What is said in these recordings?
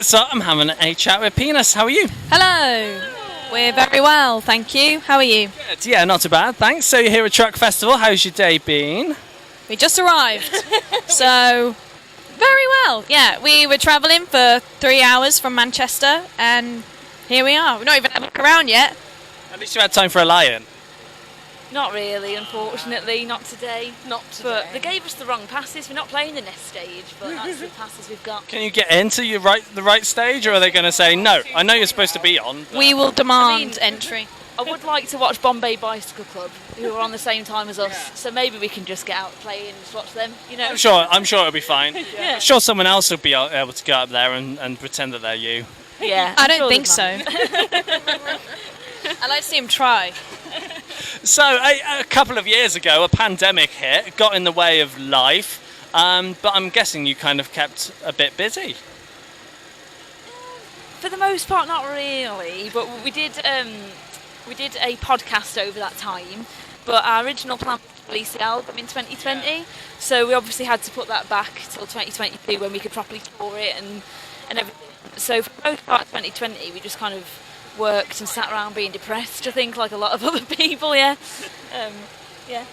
So I'm having a chat with Peaness. How are you? Hello. We're very well, thank you. How are you? Good. Yeah, not too bad, thanks. So you're here at Truck Festival. How's your day been? We just arrived. So, very well. Yeah, we were travelling for 3 hours from Manchester and here we are. We've not even had a look around yet. At least you had time for a lie-in. Not really, unfortunately, not today. But they gave us the wrong passes. We're not playing the next stage, but that's the passes we've got. Can you get into the right stage, or are they going to say, no, I know you're supposed to be on? We will demand entry. I would like to watch Bombay Bicycle Club, who are on the same time as us, so maybe we can just get out playing and just watch them, you know. I'm sure it'll be fine. Yeah. I'm sure someone else will be able to go up there and pretend that they're you. Yeah, I don't think so. I'd like to see him try. So, a couple of years ago, a pandemic hit, got in the way of life, but I'm guessing you kind of kept a bit busy. For the most part, not really, but we did a podcast over that time, but our original plan was to release the album in 2020, so we obviously had to put that back till 2022 when we could properly tour it and everything. So for the most part of 2020, we just kind of worked and sat around being depressed, I think, like a lot of other people, yeah. Yeah,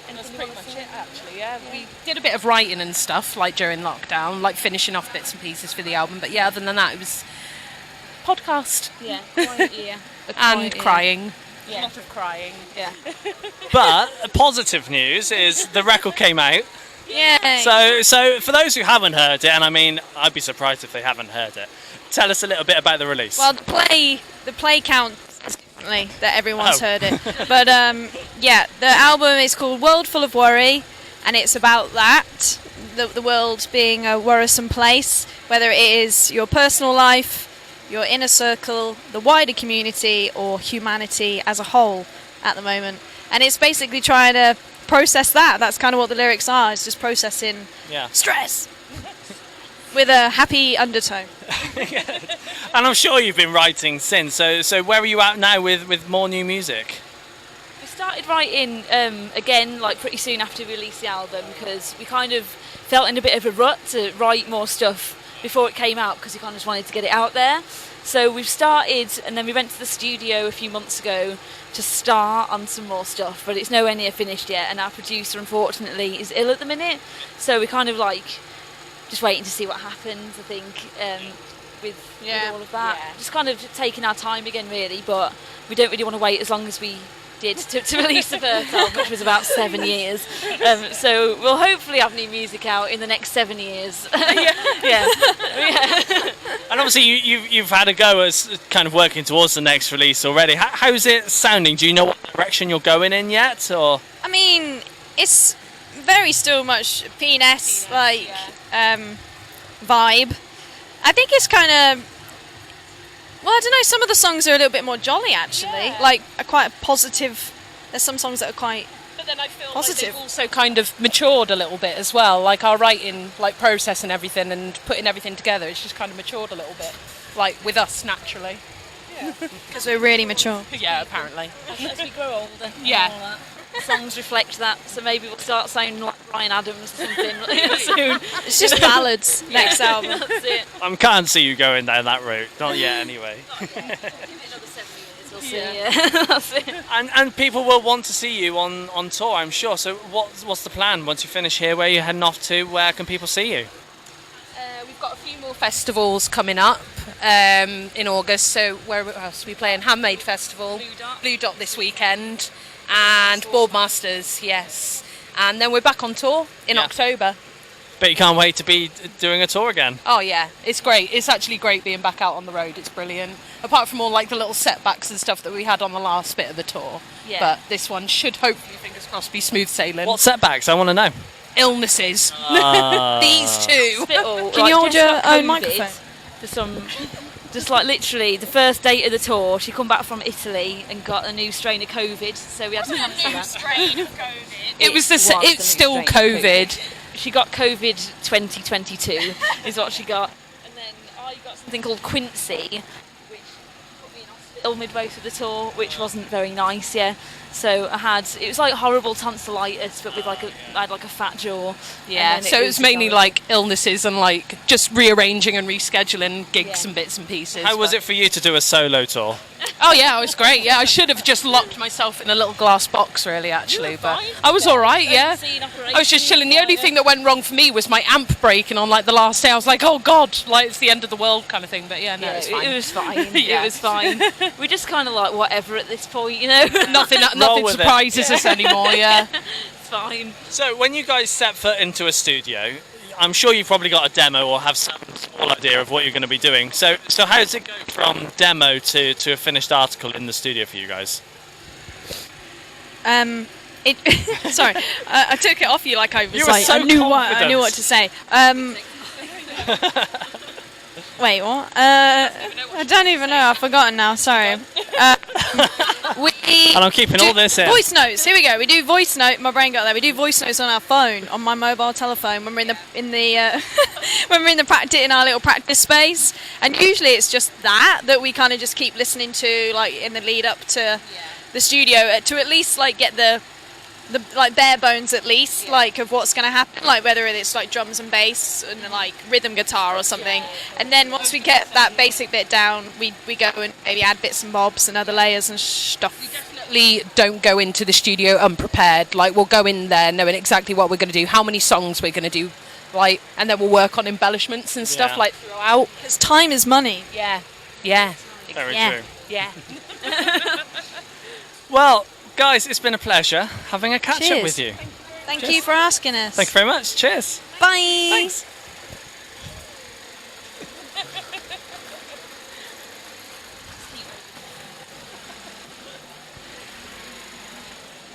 and that's pretty much it, actually, yeah. We did a bit of writing and stuff, like, during lockdown, like, finishing off bits and pieces for the album, but yeah, other than that, it was podcast. Yeah, quiet year. And crying. Yeah. A lot of crying. Yeah. But positive news is the record came out. Yay. So for those who haven't heard it, and I mean, I'd be surprised if they haven't heard it, tell us a little bit about the release. Well, the play count is differently that everyone's heard it. But yeah, the album is called World Full of Worry, and it's about that, the world being a worrisome place, whether it is your personal life, your inner circle, the wider community, or humanity as a whole at the moment. And it's basically trying to process that. That's kind of what the lyrics are. It's just processing stress with a happy undertone. And I'm sure you've been writing since. So where are you at now with more new music? We started writing again, like pretty soon after we released the album, because we kind of felt in a bit of a rut to write more stuff before it came out, because we kind of just wanted to get it out there. So we've started, and then we went to the studio a few months ago to start on some more stuff, but it's nowhere near finished yet, and our producer unfortunately is ill at the minute, so we're kind of like just waiting to see what happens, I think, with all of that. Yeah. Just kind of taking our time again, really, but we don't really want to wait as long as we did to release the first album, which was about 7 years. So we'll hopefully have new music out in the next 7 years. Yeah. And obviously you've had a go as kind of working towards the next release already. How's it sounding? Do you know what direction you're going in yet, or? I mean, it's very still much Peaness, like vibe. I think it's kind of, well, I don't know, some of the songs are a little bit more jolly, actually. Like, quite a positive. There's some songs that are quite But then I feel positive. like they've also kind of matured a little bit as well, like our writing, like process and everything, and putting everything together, it's just kind of matured a little bit, like with us naturally. Because we're really mature. Yeah, apparently. As we grow older. Yeah. And all that. Songs reflect that, so maybe we'll start sounding like Ryan Adams or something soon. It's just ballads next album. That's it. I can't see you going down that route. Not yet, anyway. Another 7 years, we'll see. Yeah. That's it. And people will want to see you on tour, I'm sure. So what's the plan once you finish here? Where are you heading off to? Where can people see you? We've got a few more festivals coming up in August, so where else are we playing? Handmade Festival, Blue Dot this weekend, and Boardmasters, yes. And then we're back on tour in October. But you can't wait to be doing a tour again. Oh yeah, it's great. It's actually great being back out on the road. It's brilliant. Apart from all like the little setbacks and stuff that we had on the last bit of the tour. Yeah. But this one should hopefully, fingers crossed, be smooth sailing. What setbacks? I want to know. Illnesses. These two. Spittle. Can you hold Jess your got own COVID microphone? For some, just like literally the first date of the tour, she come back from Italy and got a new strain of COVID, so we had to cancel that. strain of COVID. It was the It's new still strain of COVID. She got COVID 2022 is what she got, and then I got something called Quincy, which put me in ill midway through the tour, which wasn't very nice. Yeah. So it was like horrible tonsillitis, but with I had like a fat jaw. Yeah, so it was mainly like illnesses and like just rearranging and rescheduling gigs and bits and pieces. How was it for you to do a solo tour? Oh yeah, it was great. Yeah, I should have just locked myself in a little glass box, really, actually. But I was all right. Yeah, I was just chilling. The only thing that went wrong for me was my amp breaking on like the last day. I was like, oh god, like it's the end of the world kind of thing. But yeah, no, it's fine. It was fine. It was fine. We're just kind of like whatever at this point, you know. Nothing surprises us anymore. Yeah, it's fine. So when you guys set foot into a studio, I'm sure you've probably got a demo or have some small idea of what you're going to be doing. So how does it go from demo to a finished article in the studio for you guys? Sorry, I took it off you like I was You were so I knew what to say. Wait, what? I don't even know. I've forgotten now. Sorry. And I'm keeping all this in. Voice notes. Here we go. We do voice note. My brain got there. We do voice notes on our phone, on my mobile telephone, when we're in the when we're in our little practice space. And usually it's just that we kind of just keep listening to, like in the lead up to the studio, to at least like get the like bare bones at least, like of what's going to happen, like whether it's like drums and bass and like rhythm guitar or something. And then once we get that basic bit down, we go and maybe add bits and bobs and other layers and stuff. We definitely don't go into the studio unprepared. Like we'll go in there knowing exactly what we're going to do, how many songs we're going to do, like, and then we'll work on embellishments and stuff like throughout. Because time is money. Yeah. Very true. Yeah. Well, guys, it's been a pleasure having a catch up Cheers. with you. Thank you for asking us. Thank you very much. Cheers. Bye. Thanks.